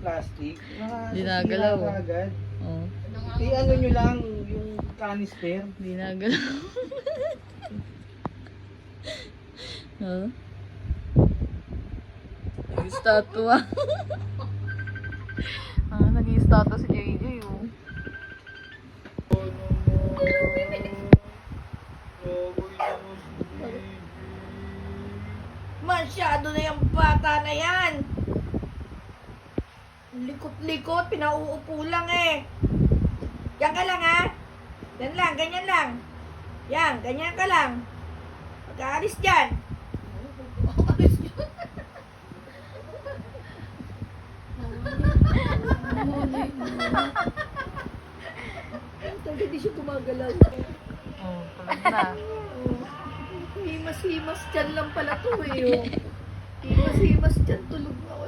plastic. Dinagalaw. Agad. Oh. Ano nyo lang yung canister. Dinagalaw. Huh? Nag-statue. Nag-statue si JJ, oh. Masyado na yung bata na yan. Likot-likot, pinauupo lang eh. Yan ka lang ha. Yan lang, ganyan lang. Yan, ganyan ka lang. Pag-aalis dyan. Pag-aalis dyan. Talaga di siya gumagalaw. Oh, tulog na. Himas-himas dyan lang pala to eh. Oh. Himas-himas dyan, tulog na ako.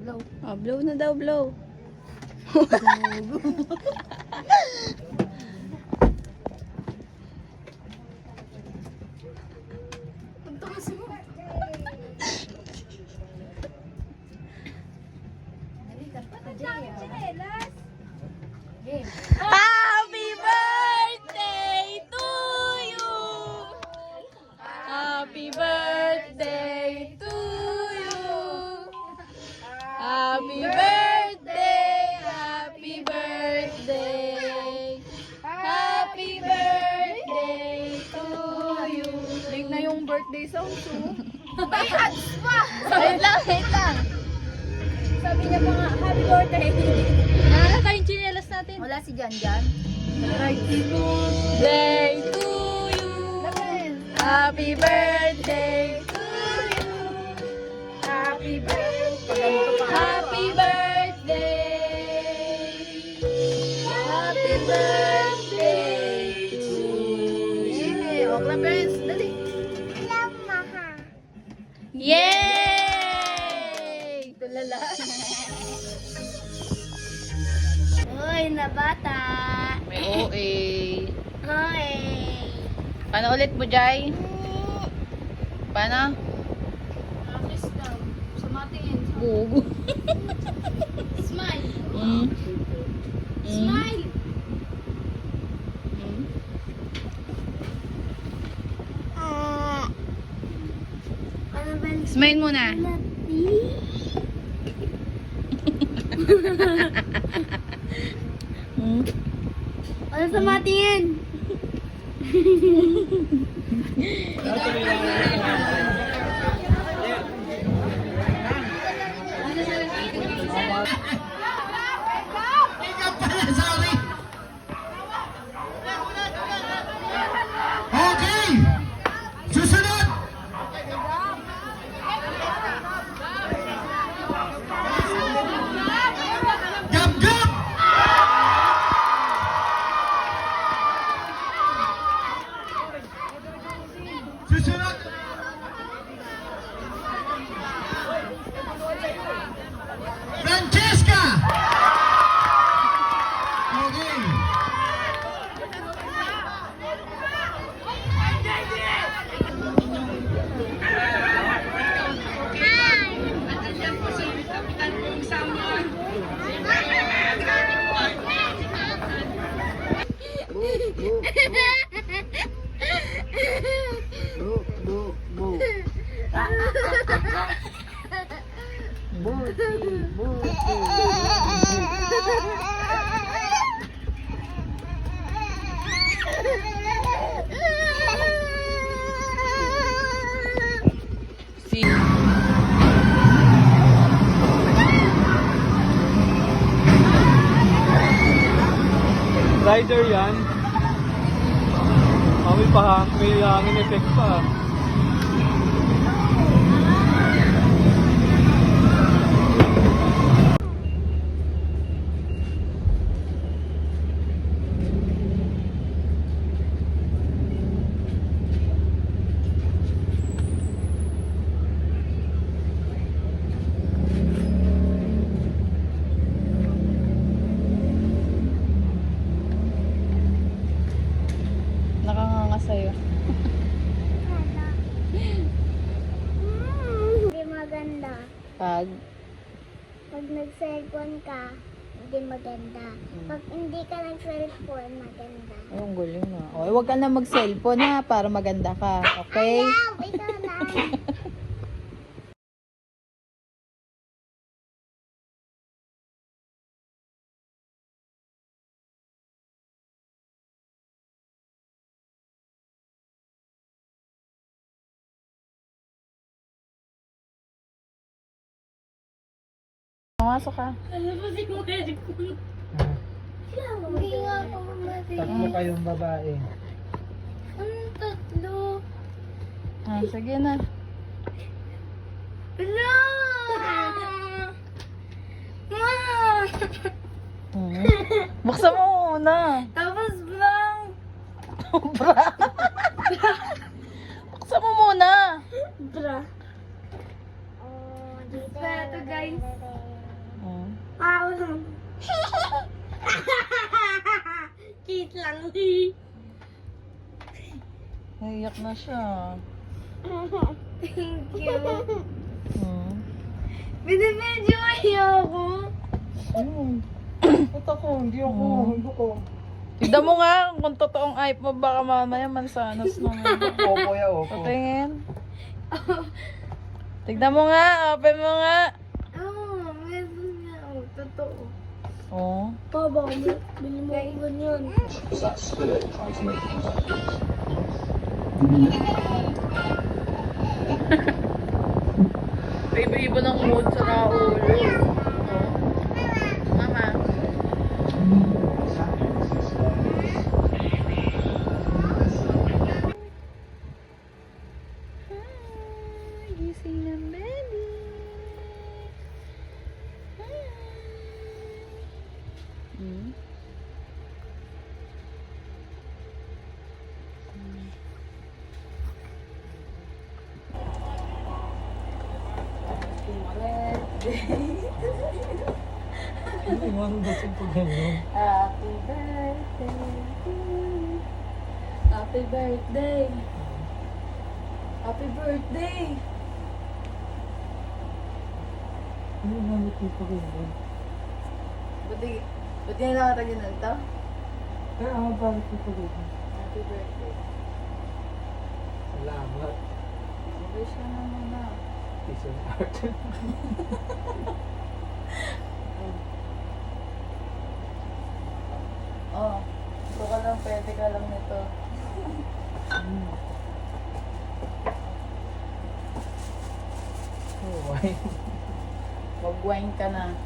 Blow. Oh, blow na daw, blow. Happy birthday to you. Happy birthday to you. Happy birthday. Happy birthday. Happy birthday to you. Late na yung birthday song to. May ads pa. Wait lang, wait lang. Sabi niya pa nga, happy birthday. Naalala tayong chinelas natin. Wala si Jan Jan. Day to you. Happy birthday to you. Happy birthday. Happy birthday. Happy birthday to you. Yeah, Okla friends, dali. Yay! Tulala. Uy, na bata. May OA. Hoy. Paano ulit mo, Jai? Paano? Kiss daw. Sumatingin. Bugo. Smile. Mm. Smile. Mm. Ano ba? Smile muna. Mm. Ano sumatingin? Okay! Susunod! Gab-gab! Susunod! Francesca! Okay. Si Rider yan. May hangin effect pa. sa'yo. Hindi maganda. Pag, Pag nag-cellphone ka, hindi maganda. Pag hindi ka nag-cellphone, maganda. ayun, galing na. O, huwag ka na mag-cellphone ha, para maganda ka. Okay? Ayaw, ikaw na. Pumasok ka. Hindi nga ako mati. Tatlo kayong babae. Anong tatlo? Ah, sige na. Wala! Ma! Hmm. Buksan mo muna. Tapos blank! Buksan mo muna. Bra. Oh, dito. Ito guys. Oh. Cute lang. Naiyak na siya. Thank you. Hmm. Binibidyo ayoko. Ito ko, hindi ako, hindi ko. Tignan mo nga kung totoong ayip mo, baka mamaya mansanas naman. Opo ya, opo. Patingin. Tignan mo nga, open mo nga. Oo, meron nga. Oh, totoo. Oh. Baba, bili mo ako ganyan. Iba-iba ng mood sa kaulo. Oh. Mama. Hi, gising ng baby. Hi. Hmm? Hindi mo ano ba siyang pagganyan? Happy birthday to you. Happy birthday. Happy birthday. Ano nga ito pagganyan? Ba't yan nakatagin ito? Kaya ako bakit ito pagganyan? Happy birthday. Salamat. Wish ka na muna. Piece of art. Oh, ito ka lang, pwede ka lang nito. Oh, why? Mag-wine ka na.